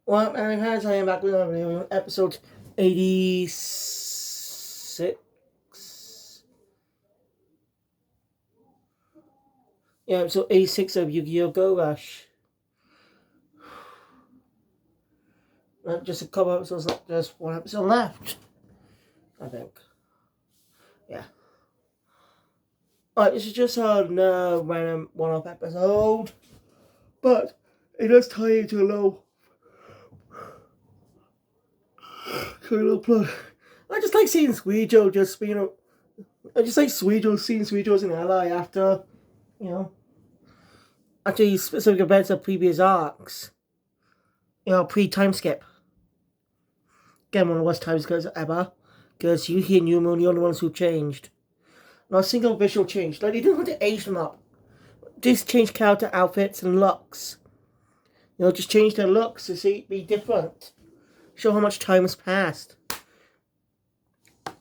Well, and I am back with another video, episode 86. Yeah, episode 86 of Yu-Gi-Oh! Go Rush. Just a couple episodes left, just one episode left, I think. Yeah. Alright, this is just a random one-off episode, but it does tie into a little plot. I just like seeing Suijo just being a. I just like seeing Suijo as an ally after, actually specific events of previous arcs. Pre-time skip. Again, one of the worst time skips ever, because Yuhi and Yuma are the only ones who changed. Not a single visual change. Like, they didn't want to age them up. Just change character outfits and looks. Just change their looks to be different. Show how much time has passed. I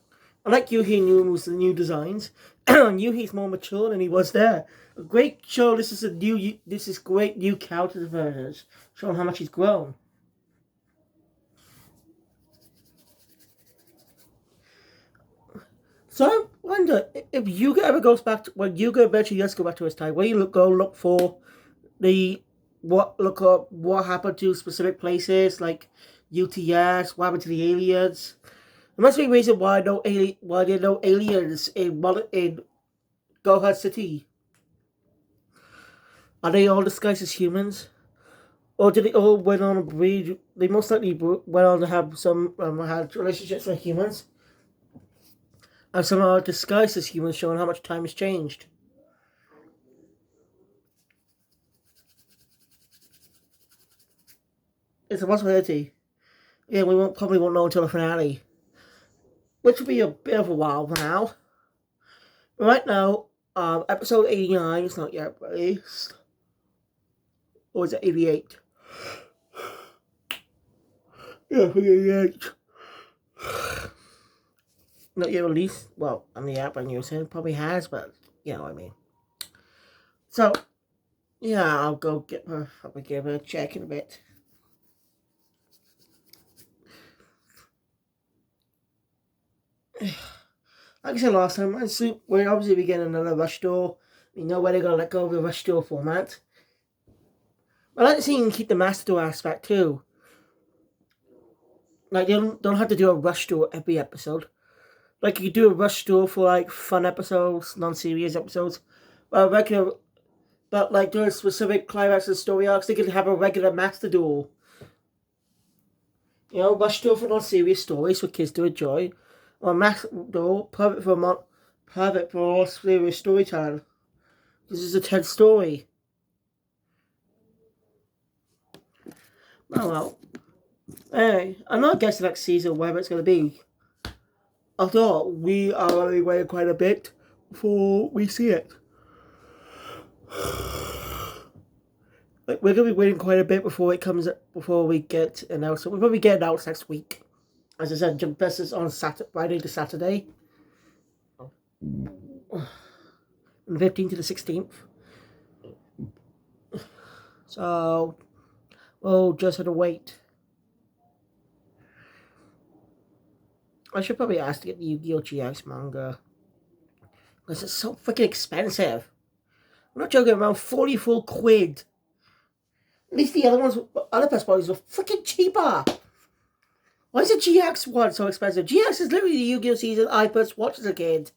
like Yuhi and Yuma's new designs. Yuhi's more mature than he was there. A great show. This is great new character development, showing how much he's grown. So I wonder if Yuga ever goes back to, when Yuga eventually does go back to his time, where you go look for what happened to specific places like UTS, what happened to the aliens. There must be a reason why there are no aliens in Goha City. Are they all disguised as humans? Or did they all went on to breed? They most likely went on to have some had relationships with humans. And some are disguised as humans, showing how much time has changed. It's a possibility. Yeah, we probably won't know until the finale, which will be a bit of a while now. But right now, episode 89 is not yet released. Or is it 88? Yeah, 88. Not yet released. Well, on the app on USN probably has, but you know what I mean. So, yeah, I'll go probably give her a check in a bit. Like I said last time, we're obviously beginning another Rush Duel. We know where they're going to let go of the Rush Duel format. But I like to see them keep the Master Duel aspect too. Like, they don't have to do a Rush Duel every episode. Like, you could do a Rush Duel for, like, fun episodes, non-serious episodes. But like, during specific climax and story arcs, they could have a regular Master Duel. Rush Duel for non-serious stories for kids to enjoy. Or Master Duel, perfect for serious storytelling. This is a tense story. Oh well. Anyway, I'm not guessing next season whether it's going to be. I thought we are only waiting quite a bit before we see it. Like, we're going to be waiting quite a bit before it comes, before we get announced. We'll probably get announced next week. As I said, Jump Fest is on Friday to Saturday. From the 15th to the 16th. So, we'll just have to wait. I should probably ask to get the Yu-Gi-Oh! GX manga. Because it's so freaking expensive. I'm not joking, around 44 quid. At least the other best bodies were freaking cheaper. Why is the GX one so expensive? GX is literally the Yu-Gi-Oh! Season I first watched as a kid.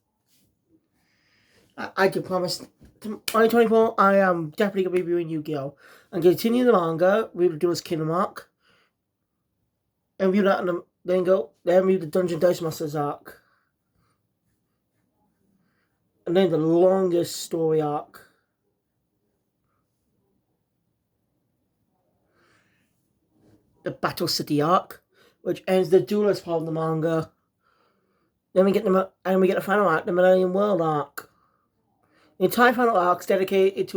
I can promise, 2024, I am definitely going to be reviewing Yu-Gi-Oh! And continue the manga, we will do his Kingdom arc. And review that, and then review the Dungeon Dice Masters arc. And then the longest story arc. The Battle City arc, which ends the duelist part of the manga. Then we get the final arc, the Millennium World arc. The entire final arc is dedicated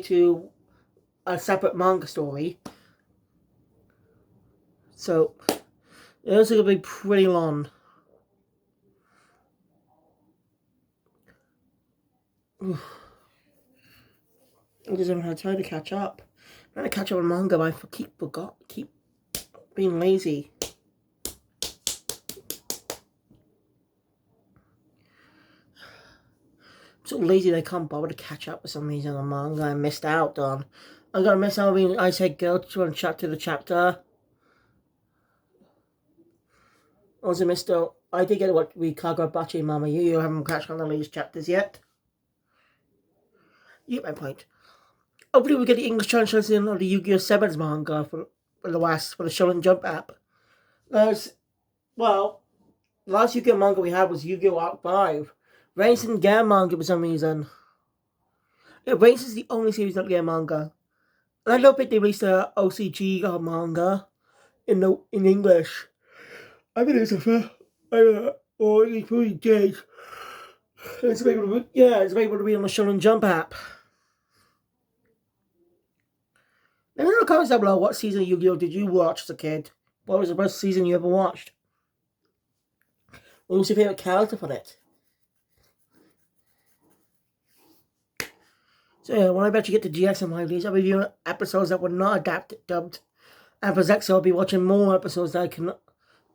to a separate manga story. So it's going to be pretty long. I just haven't had time to catch up. trying to catch up on manga, but I keep being lazy. I'm so lazy that I can't bother to catch up with some reason on manga I missed out on. I got miss out on being Ice Head Girl to chapter to chapter. Also missed out. I did get to watch Kagurabachi Mama Yu. I haven't catched on the latest chapters yet. You get my point. Hopefully we get the English translation of the Yu-Gi-Oh! Sevens manga for the West, for the Shonen Jump app. Well, the last Yu-Gi-Oh! Manga we had was Yu-Gi-Oh! Arc 5. Reigns didn't get manga for some reason. Yeah, Reigns is the only series that get manga. And I don't think they released a OCG manga in English. I think it's a fair. Or it probably did. It's available to be on the Shonen Jump app. Let me know in the comments down below what season of Yu-Gi-Oh! Did you watch as a kid? What was the best season you ever watched? What was your favourite character for it? So yeah, when I bet you get to GX and release, I'll be reviewing episodes that were not dubbed. And for Zexo, I'll be watching more episodes that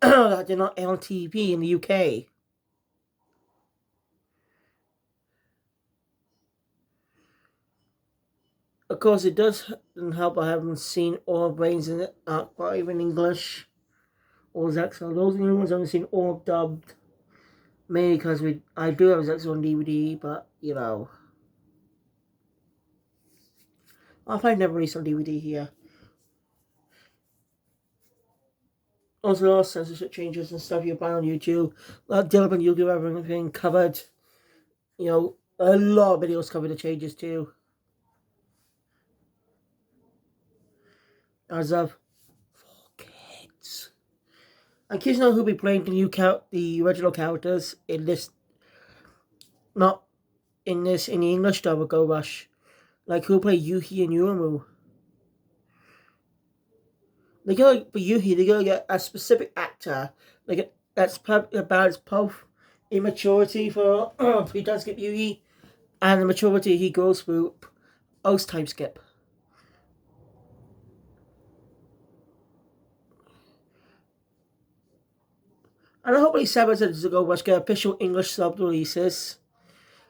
that did not air on TV in the UK. Of course, it doesn't help I haven't seen all of Reigns in Arc 5 in English or Zexo. Those are the only ones I've seen all dubbed. Mainly because I do have Zexo on DVD, but you know. I'll find never released on DVD here. Also, all censorship changes and stuff you find on YouTube. Dylan and Yu-Gi-Oh! Everything covered. You know, a lot of videos cover the changes too. As of 4 kids. I'm curious to know who'll be playing the original characters in this. Not in the English dub of Go Rush. Like who'll play Yuhi and Yuumu. For Yuhi, they're gonna get a specific actor. That's about his both immaturity for pre-time skip Yuhi and the maturity he goes through post-time skip. And I hope these 7 episodes ago Rush get official English sub releases.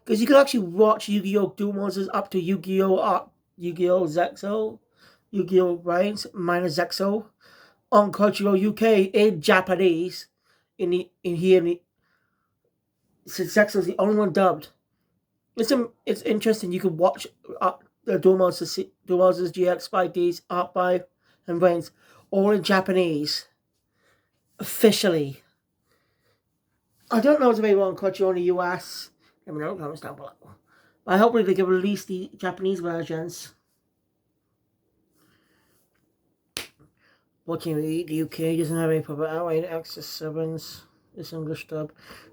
Because you can actually watch Yu-Gi-Oh! Duel Monsters up to Yu-Gi-Oh! Zexo, Yu-Gi-Oh! Reigns minus Zexo on Crunchyroll UK in Japanese. Since Zexo's the only one dubbed. It's interesting. You can watch the Duel Monsters GX 5Ds, Art 5, and Reigns all in Japanese. Officially. I don't know if it's available on Crunchyroll in the US. Let me know in the comments down below. But hopefully they can release the Japanese versions. Watching the UK doesn't have any proper outright access 7s. This English dub.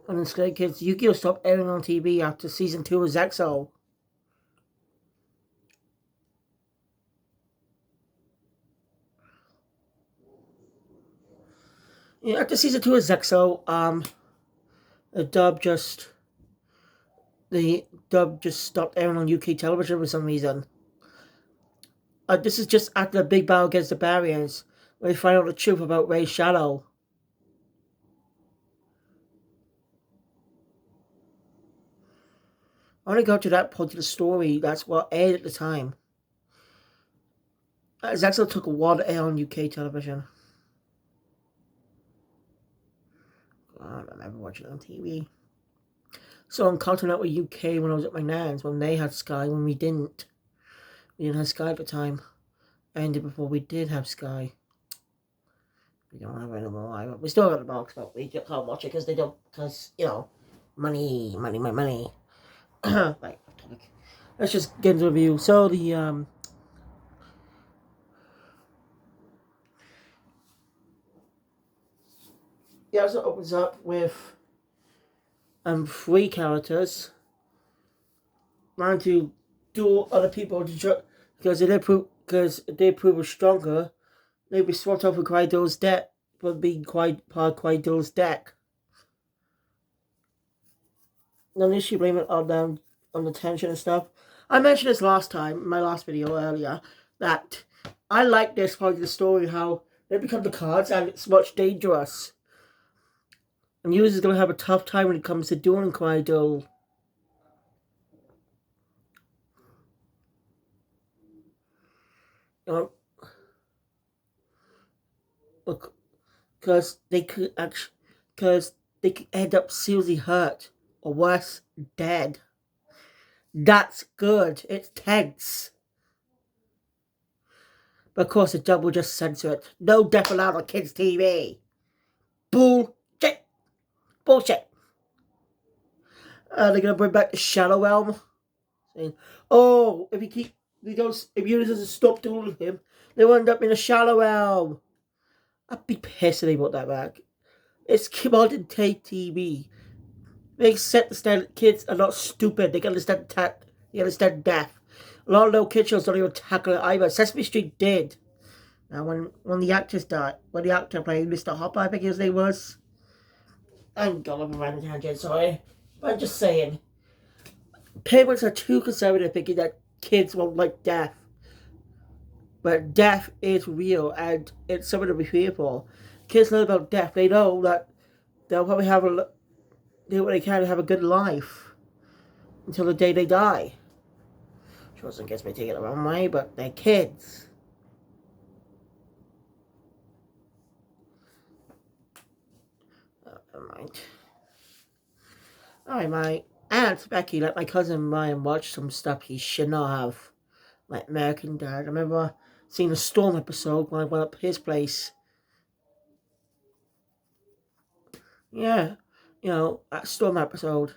And instead, kids, Yu-Gi-Oh! Stopped airing on TV after season 2 of Zexo. Yeah, after season 2 of Zexo, the dub just stopped airing on UK television for some reason. This is just after the big battle against the Barriers, where they find out the truth about Ray's shadow. I only got to that point of the story. That's what aired at the time. Zexo took a while to air on UK television. I don't remember watching it on TV. So on Cartoon Network UK when I was at my nan's, when they had Sky, when we didn't. We didn't have Sky at the time. Ended before we did have Sky. We don't have it anymore. We still got the box, but we just can't watch it because they don't. Because you know, money. Right, topic. Let's just get into the review. So the episode opens up with 3 characters trying to duel other people because if they prove stronger, they'll be swapped off with Kaido's deck for being part of Kaido's deck. Now they should blame it on the tension and stuff. I mentioned this last time in my last video earlier that I like this part of the story, how they become the cards and it's much dangerous. And users gonna have a tough time when it comes to dueling Quaidul. You know, because they could end up seriously hurt or worse, dead. That's good. It's tense. But of course, the dub will just censor it. No death allowed on kids' TV. Bullshit. Bullshit. They're gonna bring back the Shadow Realm, saying, "Oh, if you doesn't stop dueling him, they will end up in the Shadow Realm." I'd be pissed if they brought that back. It's modern day TV. They set the standard. Kids are not stupid. They can understand they understand death. A lot of little kid shows don't even tackle it either. Sesame Street did. Now, when the actors died, when the actor played Mr. Hopper, I think his name was. I'm going on a random tangent, sorry. But I'm just saying. Parents are too conservative thinking that kids won't like death. But death is real and it's something to be fearful. Kids learn about death. They know that they'll probably do what they can to have a good life until the day they die. Chosen gets me taken the wrong way, but they're kids. Never mind. Alright, my aunt Becky let my cousin Ryan watch some stuff he should not have. Like American Dad. I remember seeing the Storm episode when I went up his place. Yeah, that Storm episode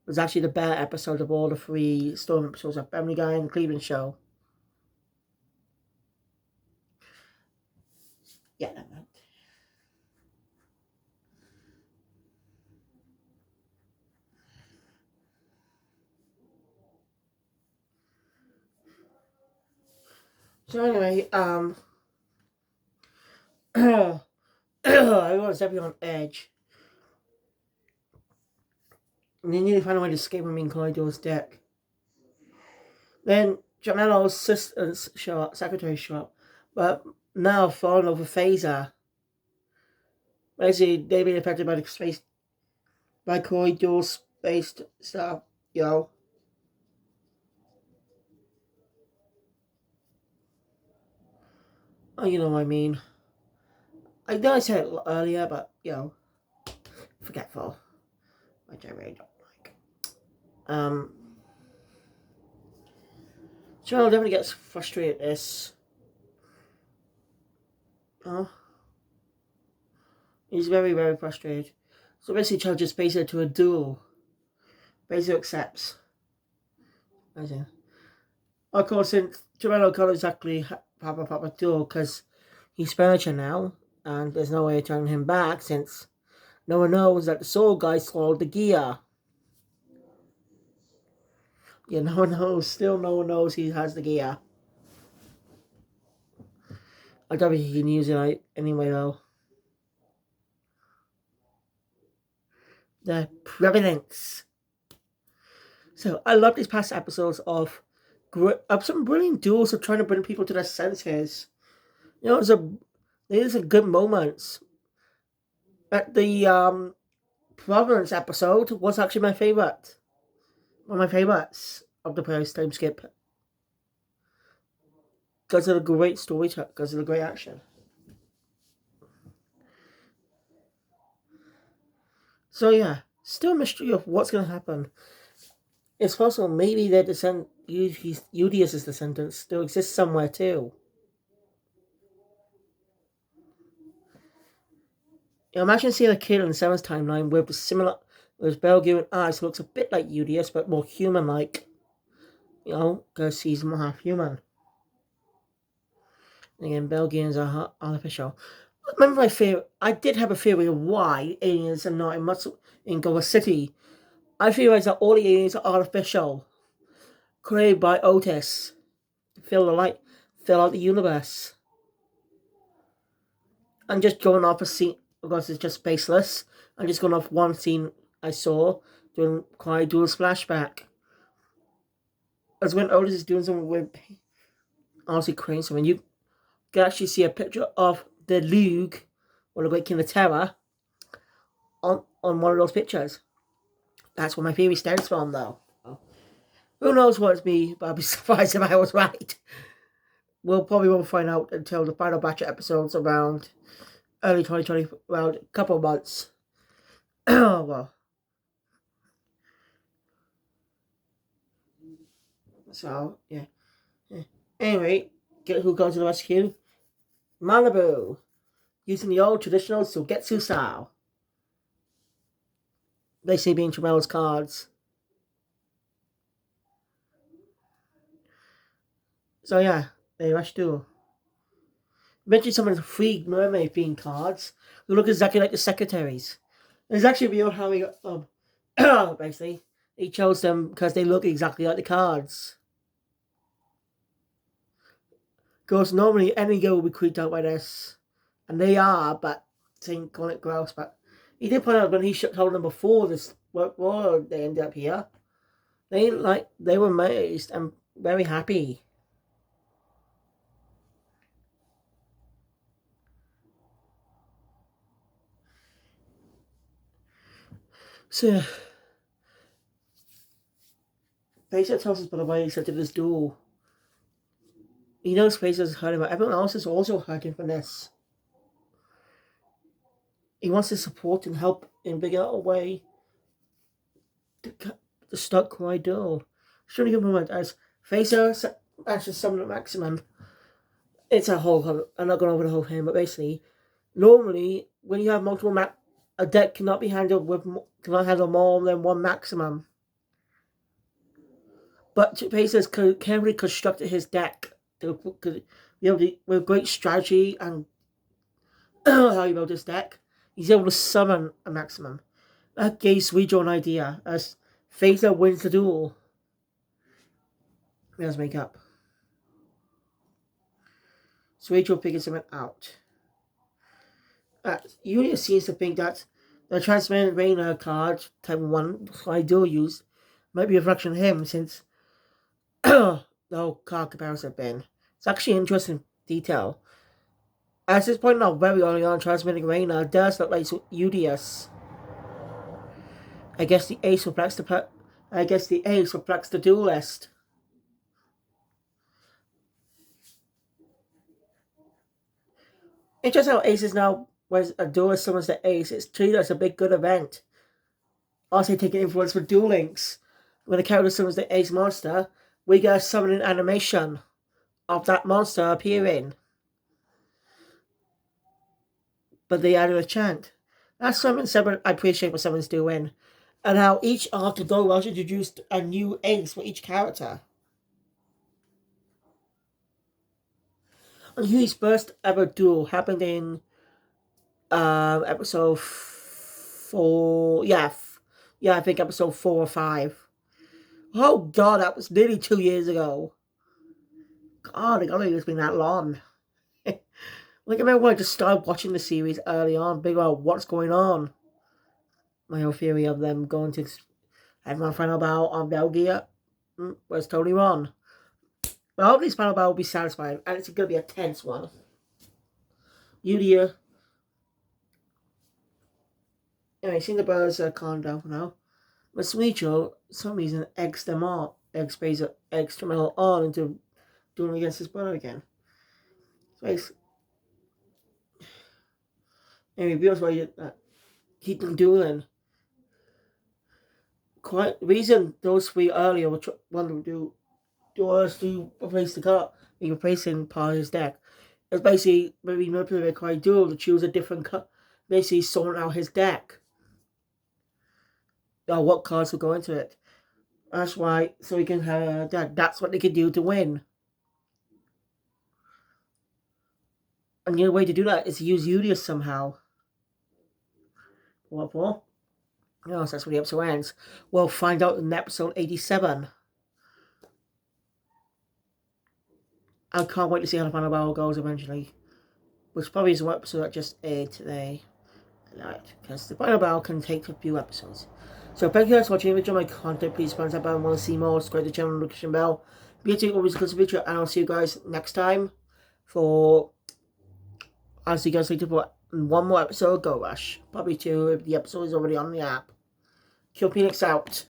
was actually the better episode of all the 3 Storm episodes of Family Guy and Cleveland Show. Yeah, that meant. So anyway, everyone's definitely on edge. And they need to find a way to escape from being Kaido's deck. Then Jamelo's assistants show up, secretaries show up, but now falling over Phaser. Basically, they've been affected by Kaido's space stuff, Oh, you know what I mean. I know I said it earlier, but, forgetful. Which I really don't like. Joel definitely gets frustrated at this. He's very, very frustrated. So basically challenges Phaser to a duel. Phaser accepts. Of course, since Jamel can't exactly have a proper duel because he's furniture now, and there's no way of turning him back since no one knows that the Soul Guy swallowed the gear. Yeah, no one knows. Still, no one knows he has the gear. I don't think he can use it anyway, though. The Providence. So, I love these past episodes of some brilliant duels of trying to bring people to their senses. There's some good moments. At the Providence episode was actually my favorite. One of my favorites of the post time skip. Because of the great storytelling, because of the great action. So yeah, still a mystery of what's going to happen. It's possible maybe their Udius's descendants still exist somewhere too. Imagine seeing a kid in the 7th timeline with Belgian eyes who looks a bit like Udius but more human-like. Because he's more half human. And again, Belgians are artificial. Remember my theory? I did have a theory of why aliens are not in Goa City. I theorized that all the aliens are artificial, created by Otis to fill out the universe. I'm just going off a scene because it's just baseless. I'm just going off one scene I saw during Quaidul's flashback. As when Otis is doing something with honestly crazy. I mean, you can actually see a picture of the Luke, or the Great King of Terror, on one of those pictures. That's where my theory stems from, though. Who knows what it's me, but I'd be surprised if I was right. We'll probably won't find out until the final batch of episodes around early 2020, around a couple of months. Well. So, yeah. Anyway, get who goes to the rescue? Malibu. Using the old traditional Sugetsu style. They say being Tramel's cards. So yeah, they rush to. Mention some of the free mermaid themed cards who look exactly like the secretaries. It's actually real how he basically he chose them because they look exactly like the cards. Because normally any girl would be creeped out by this, and they are, but saying call it gross. But he did point out when he told them before this, before they ended up here, they were amazed and very happy. So, Fraser tells us by the way he accepted this duel. He knows Fraser's hurting, but everyone else is also hurting from this. He wants to support and help in figure out a way to stop Cry Duel. Showing a moment as Fraser actually summon at maximum. It's a whole. I'm not going over the whole thing, but basically, normally when you have multiple a deck cannot handle more than one maximum. But Fraser's carefully constructed his deck with great strategy and how he built his deck. He's able to summon a maximum. That gave Suijo an idea as Fraser wins the duel. Let's make up. Suijo figures him out. Yulia seems to think that the Transparent Rainer card, type 1, I do use, might be a reflection of him since the whole card comparison have been. It's actually an interesting detail. As it's pointed out very early on, Transmitting Rainer does look like Udius. I guess the ace reflects the duelist. It's just how ace is now, whereas a duelist summons the ace, it's treated as a big good event. Also taking influence with Duel Links. When the character summons the ace monster, we get a summoning animation of that monster appearing. But they added a chant. That's something I appreciate what someone's doing. And how each arc of Go Rush introduced a new ace for each character. And Huey's first ever duel happened in episode 4. Yeah, I think episode 4 or 5. Oh god, that was nearly 2 years ago. God, it only has been that long. Like, I remember when I just started watching the series early on, figure out what's going on. My whole theory of them going to everyone find out about on Belgia was totally wrong. But hopefully this final battle will be satisfying, and it's going to be a tense one. Yulia. Anyway, seeing the brothers calm down for now. But Suicho, for some reason, eggs them on. Eggs Tramello on into doing against his brother again. So anyway, reveals why you keep them dueling. Quite reason those three earlier were wanted to do us to replace the card, replacing part of his deck. It's basically maybe manipulated quite duel to choose a different card, basically sorting out his deck. What cards will go into it. That's why, so he can have that. That's what they can do to win. And the other way to do that is to use Udius somehow. What for? Yes, that's where the episode ends. We'll find out in episode 87. I can't wait to see how the final battle goes eventually. Which probably is one episode that just aired today. Because the final battle can take a few episodes. So thank you guys for watching. If you enjoyed my content, please thumbs up and want to see more. Subscribe to the channel, notification bell. Be to always good video, and I'll see you guys next time for. I'll see you guys later for one more episode of Go Rush. Probably two if the episode is already on the app. Kill Phoenix out.